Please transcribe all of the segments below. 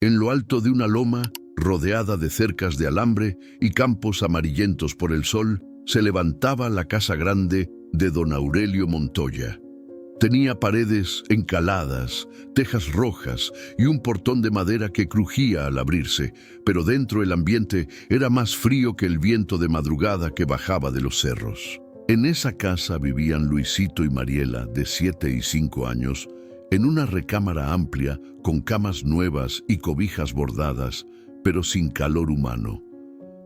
En lo alto de una loma, rodeada de cercas de alambre y campos amarillentos por el sol, se levantaba la casa grande de don Aurelio Montoya. Tenía paredes encaladas, tejas rojas y un portón de madera que crujía al abrirse, pero dentro el ambiente era más frío que el viento de madrugada que bajaba de los cerros. En esa casa vivían Luisito y Mariela, de 7 y 5 años, en una recámara amplia, con camas nuevas y cobijas bordadas, pero sin calor humano.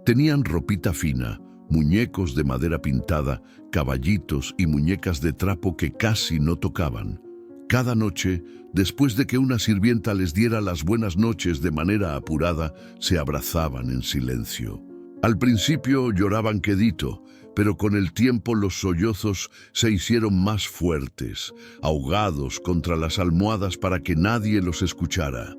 Tenían ropita fina, muñecos de madera pintada, caballitos y muñecas de trapo que casi no tocaban. Cada noche, después de que una sirvienta les diera las buenas noches de manera apurada, se abrazaban en silencio. Al principio lloraban quedito, pero con el tiempo los sollozos se hicieron más fuertes, ahogados contra las almohadas para que nadie los escuchara.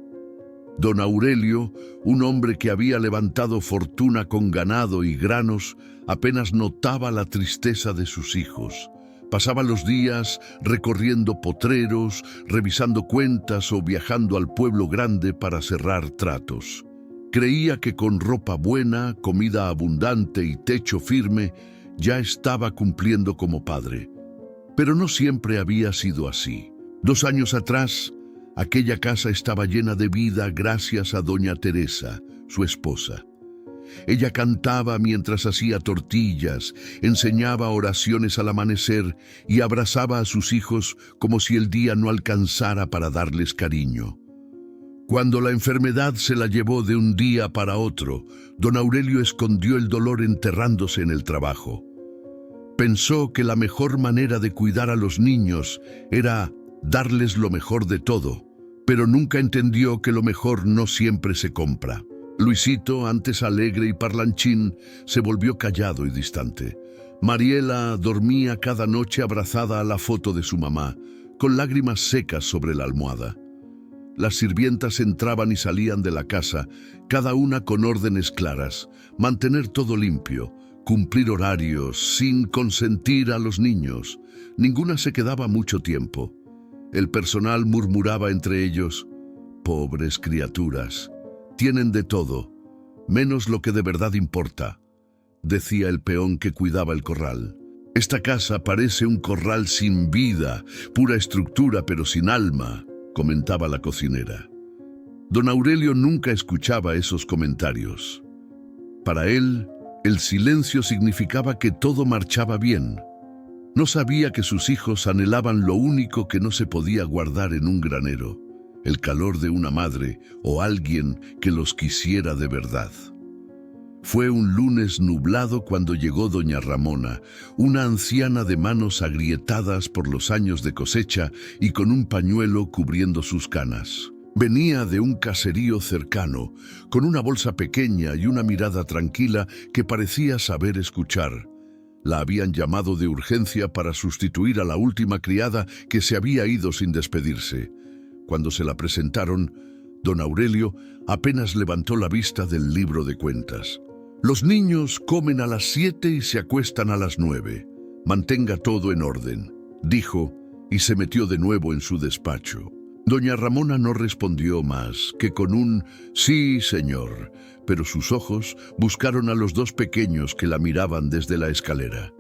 Don Aurelio, un hombre que había levantado fortuna con ganado y granos, apenas notaba la tristeza de sus hijos. Pasaba los días recorriendo potreros, revisando cuentas o viajando al pueblo grande para cerrar tratos. Creía que con ropa buena, comida abundante y techo firme, ya estaba cumpliendo como padre. Pero no siempre había sido así. 2 años atrás, aquella casa estaba llena de vida gracias a doña Teresa, su esposa. Ella cantaba mientras hacía tortillas, enseñaba oraciones al amanecer y abrazaba a sus hijos como si el día no alcanzara para darles cariño. Cuando la enfermedad se la llevó de un día para otro, don Aurelio escondió el dolor enterrándose en el trabajo. Pensó que la mejor manera de cuidar a los niños era darles lo mejor de todo, pero nunca entendió que lo mejor no siempre se compra. Luisito, antes alegre y parlanchín, se volvió callado y distante. Mariela dormía cada noche abrazada a la foto de su mamá, con lágrimas secas sobre la almohada. Las sirvientas entraban y salían de la casa, cada una con órdenes claras: mantener todo limpio, cumplir horarios, sin consentir a los niños. Ninguna se quedaba mucho tiempo. El personal murmuraba entre ellos: pobres criaturas, tienen de todo, menos lo que de verdad importa, decía el peón que cuidaba el corral. Esta casa parece un corral sin vida, pura estructura pero sin alma, comentaba la cocinera. Don Aurelio nunca escuchaba esos comentarios. Para él, el silencio significaba que todo marchaba bien. No sabía que sus hijos anhelaban lo único que no se podía guardar en un granero: el calor de una madre o alguien que los quisiera de verdad. Fue un lunes nublado cuando llegó doña Ramona, una anciana de manos agrietadas por los años de cosecha y con un pañuelo cubriendo sus canas. Venía de un caserío cercano, con una bolsa pequeña y una mirada tranquila que parecía saber escuchar. La habían llamado de urgencia para sustituir a la última criada que se había ido sin despedirse. Cuando se la presentaron, don Aurelio apenas levantó la vista del libro de cuentas. Los niños comen a las 7 y se acuestan a las 9. Mantenga todo en orden, dijo, y se metió de nuevo en su despacho. Doña Ramona no respondió más que con un «sí, señor», pero sus ojos buscaron a los 2 pequeños que la miraban desde la escalera.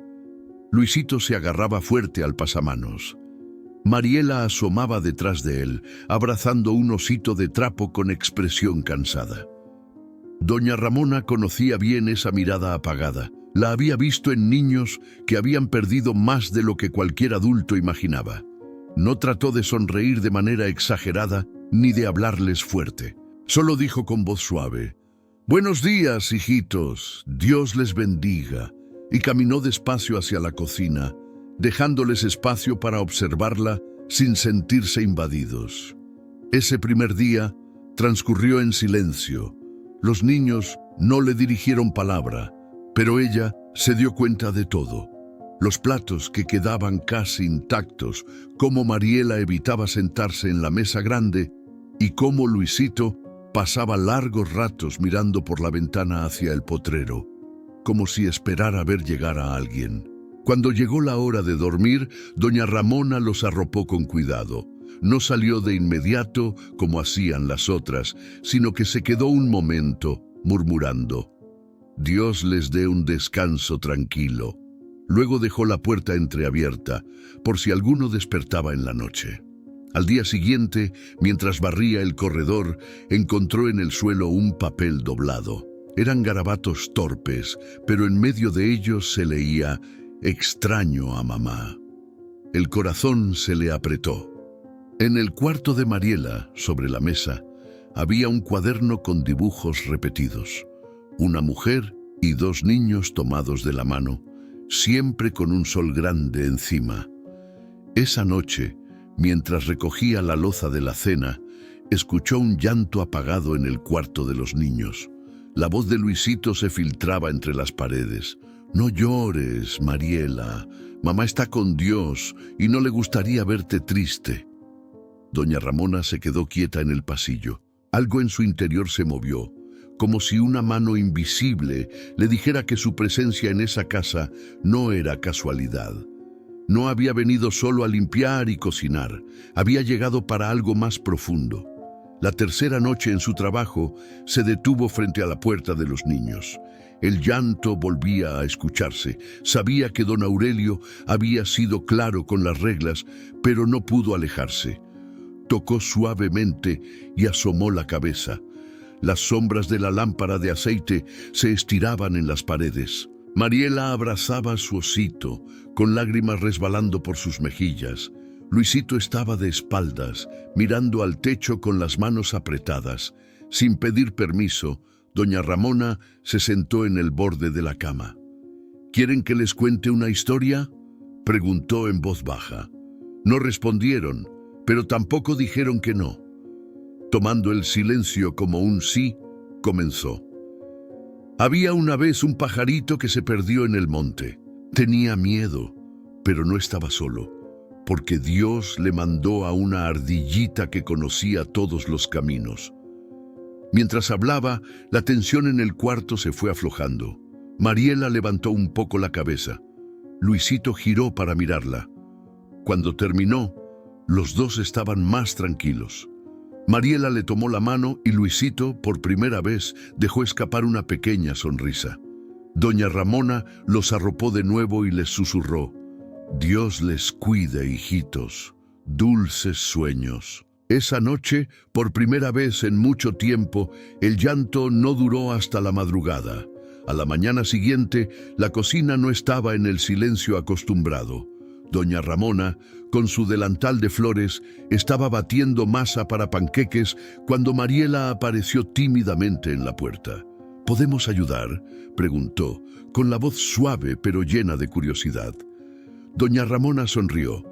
Luisito se agarraba fuerte al pasamanos. Mariela asomaba detrás de él, abrazando un osito de trapo con expresión cansada. Doña Ramona conocía bien esa mirada apagada. La había visto en niños que habían perdido más de lo que cualquier adulto imaginaba. No trató de sonreír de manera exagerada ni de hablarles fuerte. Solo dijo con voz suave: «Buenos días, hijitos, Dios les bendiga», y caminó despacio hacia la cocina, dejándoles espacio para observarla sin sentirse invadidos. Ese primer día transcurrió en silencio. Los niños no le dirigieron palabra, pero ella se dio cuenta de todo. Los platos que quedaban casi intactos, cómo Mariela evitaba sentarse en la mesa grande y cómo Luisito pasaba largos ratos mirando por la ventana hacia el potrero, como si esperara ver llegar a alguien. Cuando llegó la hora de dormir, doña Ramona los arropó con cuidado. No salió de inmediato como hacían las otras, sino que se quedó un momento murmurando: Dios les dé un descanso tranquilo. Luego dejó la puerta entreabierta, por si alguno despertaba en la noche. Al día siguiente, mientras barría el corredor, encontró en el suelo un papel doblado. Eran garabatos torpes, pero en medio de ellos se leía: extraño a mamá. El corazón se le apretó. En el cuarto de Mariela, sobre la mesa, había un cuaderno con dibujos repetidos. Una mujer y dos niños tomados de la mano, siempre con un sol grande encima. Esa noche, mientras recogía la loza de la cena, escuchó un llanto apagado en el cuarto de los niños. La voz de Luisito se filtraba entre las paredes. No llores, Mariela. Mamá está con Dios y no le gustaría verte triste. Doña Ramona se quedó quieta en el pasillo. Algo en su interior se movió, como si una mano invisible le dijera que su presencia en esa casa no era casualidad. No había venido solo a limpiar y cocinar, había llegado para algo más profundo. La tercera noche en su trabajo se detuvo frente a la puerta de los niños. El llanto volvía a escucharse. Sabía que don Aurelio había sido claro con las reglas, pero no pudo alejarse. Tocó suavemente y asomó la cabeza. Las sombras de la lámpara de aceite se estiraban en las paredes. Mariela abrazaba a su osito, con lágrimas resbalando por sus mejillas. Luisito estaba de espaldas, mirando al techo con las manos apretadas. Sin pedir permiso, doña Ramona se sentó en el borde de la cama. ¿Quieren que les cuente una historia?, preguntó en voz baja. No respondieron, pero tampoco dijeron que no. Tomando el silencio como un sí, comenzó. Había una vez un pajarito que se perdió en el monte. Tenía miedo, pero no estaba solo, porque Dios le mandó a una ardillita que conocía todos los caminos. Mientras hablaba, la tensión en el cuarto se fue aflojando. Mariela levantó un poco la cabeza. Luisito giró para mirarla. Cuando terminó, los dos estaban más tranquilos. Mariela le tomó la mano y Luisito, por primera vez, dejó escapar una pequeña sonrisa. Doña Ramona los arropó de nuevo y les susurró: Dios les cuide, hijitos. Dulces sueños. Esa noche, por primera vez en mucho tiempo, el llanto no duró hasta la madrugada. A la mañana siguiente, la cocina no estaba en el silencio acostumbrado. Doña Ramona, con su delantal de flores, estaba batiendo masa para panqueques cuando Mariela apareció tímidamente en la puerta. ¿Podemos ayudar?, preguntó, con la voz suave pero llena de curiosidad. Doña Ramona sonrió.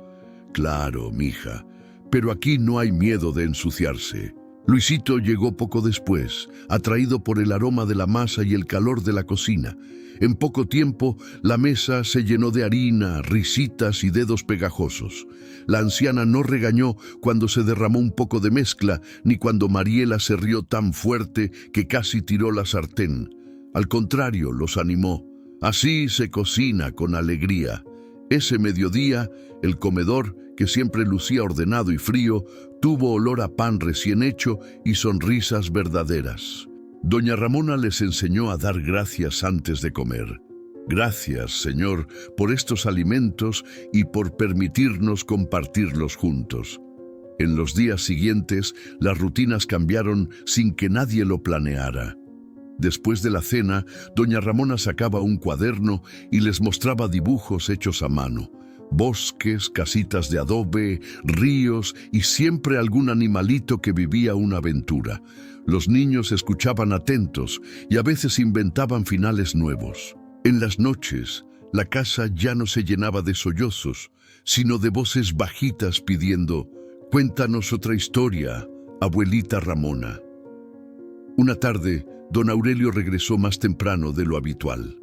Claro, mija, pero aquí no hay miedo de ensuciarse. Luisito llegó poco después, atraído por el aroma de la masa y el calor de la cocina. En poco tiempo, la mesa se llenó de harina, risitas y dedos pegajosos. La anciana no regañó cuando se derramó un poco de mezcla, ni cuando Mariela se rió tan fuerte que casi tiró la sartén. Al contrario, los animó. Así se cocina con alegría. Ese mediodía, el comedor, que siempre lucía ordenado y frío, tuvo olor a pan recién hecho y sonrisas verdaderas. Doña Ramona les enseñó a dar gracias antes de comer. Gracias, Señor, por estos alimentos y por permitirnos compartirlos juntos. En los días siguientes, las rutinas cambiaron sin que nadie lo planeara. Después de la cena, doña Ramona sacaba un cuaderno y les mostraba dibujos hechos a mano. Bosques, casitas de adobe, ríos y siempre algún animalito que vivía una aventura. Los niños escuchaban atentos y a veces inventaban finales nuevos. En las noches, la casa ya no se llenaba de sollozos, sino de voces bajitas pidiendo: «Cuéntanos otra historia, abuelita Ramona». Una tarde, don Aurelio regresó más temprano de lo habitual.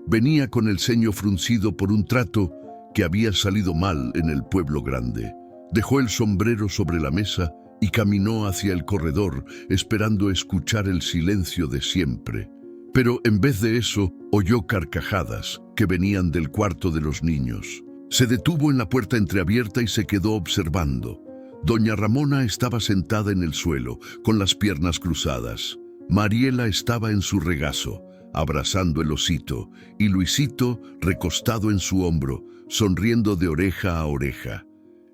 Venía con el ceño fruncido por un trato que había salido mal en el pueblo grande. Dejó el sombrero sobre la mesa y caminó hacia el corredor, esperando escuchar el silencio de siempre. Pero en vez de eso, oyó carcajadas que venían del cuarto de los niños. Se detuvo en la puerta entreabierta y se quedó observando. Doña Ramona estaba sentada en el suelo, con las piernas cruzadas. Mariela estaba en su regazo, abrazando el osito, y Luisito recostado en su hombro, sonriendo de oreja a oreja.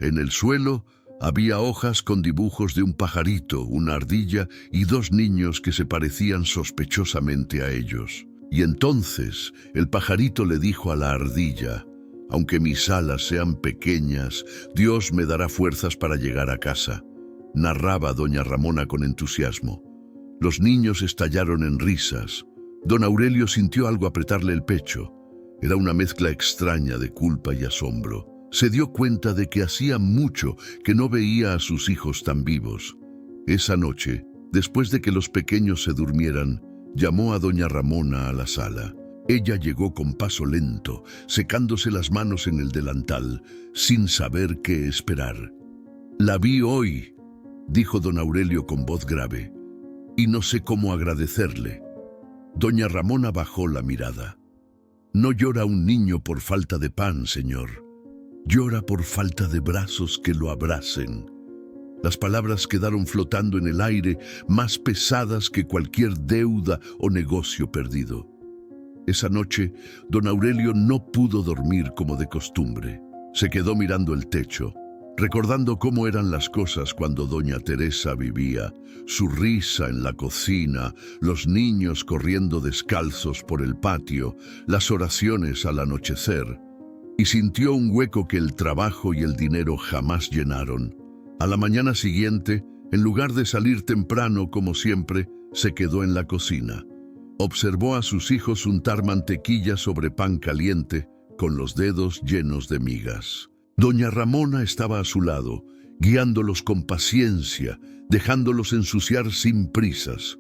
En el suelo había hojas con dibujos de un pajarito, una ardilla y dos niños que se parecían sospechosamente a ellos. Y entonces el pajarito le dijo a la ardilla: «Aunque mis alas sean pequeñas, Dios me dará fuerzas para llegar a casa», narraba doña Ramona con entusiasmo. Los niños estallaron en risas. Don Aurelio sintió algo apretarle el pecho. Era una mezcla extraña de culpa y asombro. Se dio cuenta de que hacía mucho que no veía a sus hijos tan vivos. Esa noche, después de que los pequeños se durmieran, llamó a doña Ramona a la sala. Ella llegó con paso lento, secándose las manos en el delantal, sin saber qué esperar. «La vi hoy», dijo don Aurelio con voz grave, «y no sé cómo agradecerle». Doña Ramona bajó la mirada. «No llora un niño por falta de pan, señor. Llora por falta de brazos que lo abracen». Las palabras quedaron flotando en el aire, más pesadas que cualquier deuda o negocio perdido. Esa noche, don Aurelio no pudo dormir como de costumbre. Se quedó mirando el techo, recordando cómo eran las cosas cuando doña Teresa vivía, su risa en la cocina, los niños corriendo descalzos por el patio, las oraciones al anochecer, y sintió un hueco que el trabajo y el dinero jamás llenaron. A la mañana siguiente, en lugar de salir temprano como siempre, se quedó en la cocina. Observó a sus hijos untar mantequilla sobre pan caliente, con los dedos llenos de migas. Doña Ramona estaba a su lado, guiándolos con paciencia, dejándolos ensuciar sin prisas.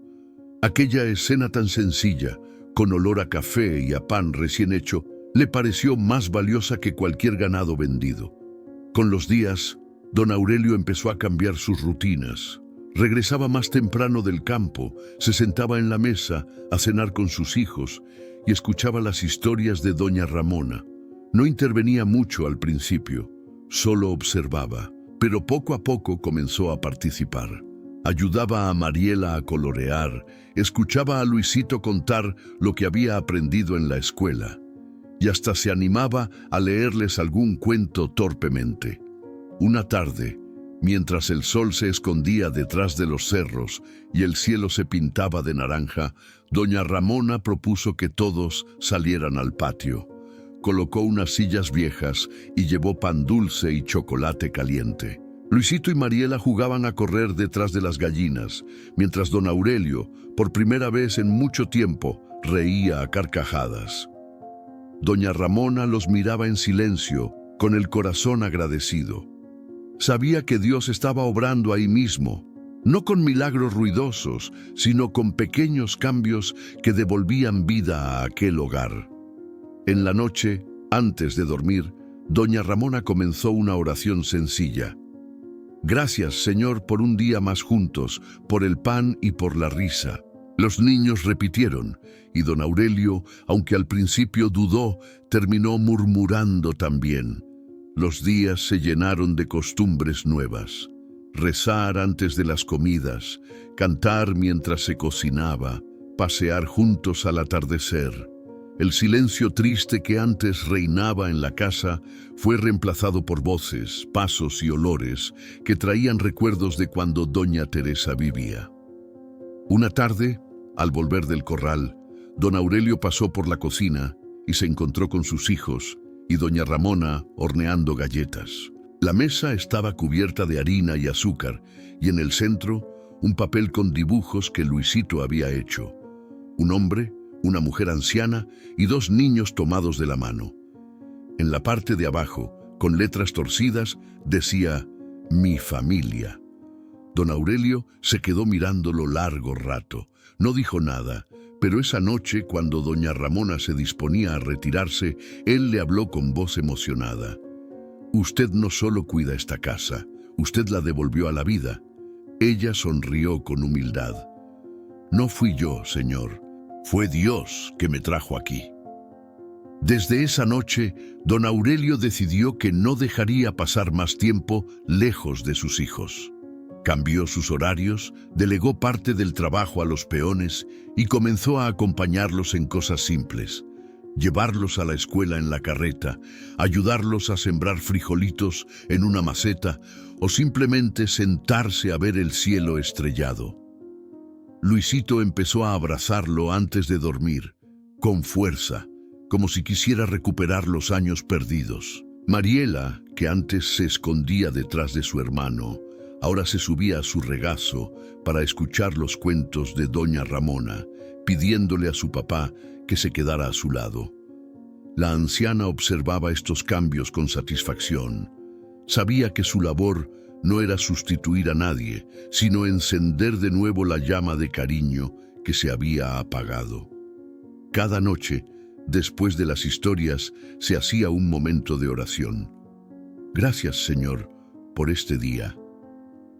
Aquella escena tan sencilla, con olor a café y a pan recién hecho, le pareció más valiosa que cualquier ganado vendido. Con los días, don Aurelio empezó a cambiar sus rutinas. Regresaba más temprano del campo, se sentaba en la mesa a cenar con sus hijos y escuchaba las historias de doña Ramona. No intervenía mucho al principio, solo observaba, pero poco a poco comenzó a participar. Ayudaba a Mariela a colorear, escuchaba a Luisito contar lo que había aprendido en la escuela y hasta se animaba a leerles algún cuento torpemente. Una tarde, mientras el sol se escondía detrás de los cerros y el cielo se pintaba de naranja, doña Ramona propuso que todos salieran al patio. Colocó unas sillas viejas y llevó pan dulce y chocolate caliente. Luisito y Mariela jugaban a correr detrás de las gallinas, mientras don Aurelio, por primera vez en mucho tiempo, reía a carcajadas. Doña Ramona los miraba en silencio, con el corazón agradecido. Sabía que Dios estaba obrando ahí mismo, no con milagros ruidosos, sino con pequeños cambios que devolvían vida a aquel hogar. En la noche, antes de dormir, doña Ramona comenzó una oración sencilla. «Gracias, Señor, por un día más juntos, por el pan y por la risa». Los niños repitieron, y don Aurelio, aunque al principio dudó, terminó murmurando también. Los días se llenaron de costumbres nuevas. Rezar antes de las comidas, cantar mientras se cocinaba, pasear juntos al atardecer. El silencio triste que antes reinaba en la casa fue reemplazado por voces, pasos y olores que traían recuerdos de cuando doña Teresa vivía. Una tarde, al volver del corral, don Aurelio pasó por la cocina y se encontró con sus hijos y doña Ramona horneando galletas. La mesa estaba cubierta de harina y azúcar y en el centro un papel con dibujos que Luisito había hecho. Un hombre, una mujer anciana y dos niños tomados de la mano. En la parte de abajo, con letras torcidas, decía «Mi familia». Don Aurelio se quedó mirándolo largo rato. No dijo nada, pero esa noche, cuando doña Ramona se disponía a retirarse, él le habló con voz emocionada. «Usted no solo cuida esta casa, usted la devolvió a la vida». Ella sonrió con humildad. «No fui yo, señor, fue Dios que me trajo aquí». Desde esa noche, don Aurelio decidió que no dejaría pasar más tiempo lejos de sus hijos. Cambió sus horarios, delegó parte del trabajo a los peones y comenzó a acompañarlos en cosas simples. Llevarlos a la escuela en la carreta, ayudarlos a sembrar frijolitos en una maceta o simplemente sentarse a ver el cielo estrellado. Luisito empezó a abrazarlo antes de dormir, con fuerza, como si quisiera recuperar los años perdidos. Mariela, que antes se escondía detrás de su hermano, ahora se subía a su regazo para escuchar los cuentos de doña Ramona, pidiéndole a su papá que se quedara a su lado. La anciana observaba estos cambios con satisfacción. Sabía que su labor no era sustituir a nadie, sino encender de nuevo la llama de cariño que se había apagado. Cada noche, después de las historias, se hacía un momento de oración. Gracias, Señor, por este día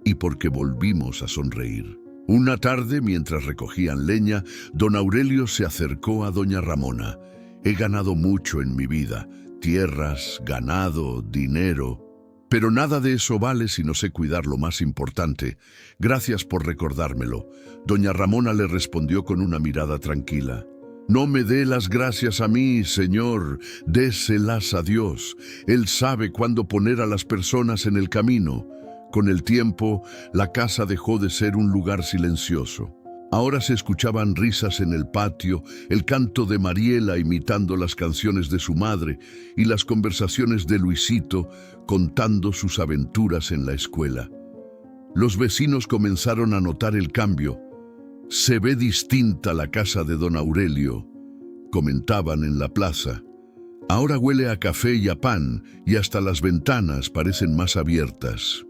y porque volvimos a sonreír. Una tarde, mientras recogían leña, don Aurelio se acercó a doña Ramona. He ganado mucho en mi vida, tierras, ganado, dinero, pero nada de eso vale si no sé cuidar lo más importante. Gracias por recordármelo. Doña Ramona le respondió con una mirada tranquila. No me dé las gracias a mí, Señor, déselas a Dios. Él sabe cuándo poner a las personas en el camino. Con el tiempo, la casa dejó de ser un lugar silencioso. Ahora se escuchaban risas en el patio, el canto de Mariela imitando las canciones de su madre y las conversaciones de Luisito contando sus aventuras en la escuela. Los vecinos comenzaron a notar el cambio. Se ve distinta la casa de don Aurelio, comentaban en la plaza. Ahora huele a café y a pan y hasta las ventanas parecen más abiertas.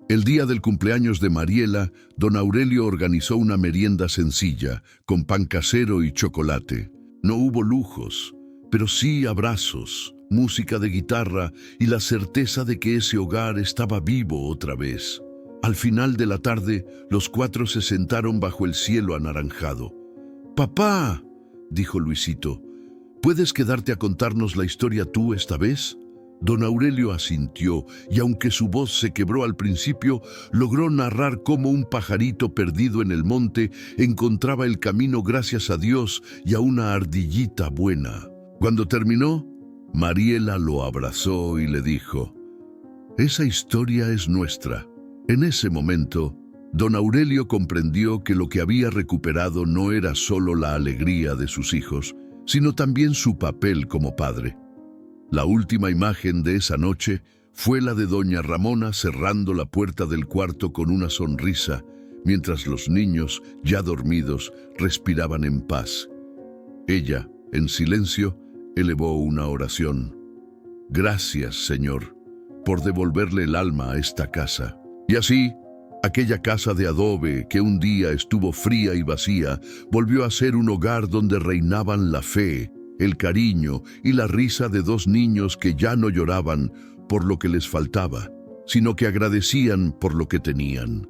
El día del cumpleaños de Mariela, don Aurelio organizó una merienda sencilla, con pan casero y chocolate. No hubo lujos, pero sí abrazos, música de guitarra y la certeza de que ese hogar estaba vivo otra vez. Al final de la tarde, los cuatro se sentaron bajo el cielo anaranjado. «Papá», dijo Luisito, «¿puedes quedarte a contarnos la historia tú esta vez?» Don Aurelio asintió y aunque su voz se quebró al principio, logró narrar cómo un pajarito perdido en el monte encontraba el camino gracias a Dios y a una ardillita buena. Cuando terminó, Mariela lo abrazó y le dijo, «Esa historia es nuestra». En ese momento, don Aurelio comprendió que lo que había recuperado no era solo la alegría de sus hijos, sino también su papel como padre. La última imagen de esa noche fue la de doña Ramona cerrando la puerta del cuarto con una sonrisa, mientras los niños, ya dormidos, respiraban en paz. Ella, en silencio, elevó una oración. «Gracias, Señor, por devolverle el alma a esta casa». Y así, aquella casa de adobe que un día estuvo fría y vacía, volvió a ser un hogar donde reinaban la fe, el cariño y la risa de dos niños que ya no lloraban por lo que les faltaba, sino que agradecían por lo que tenían.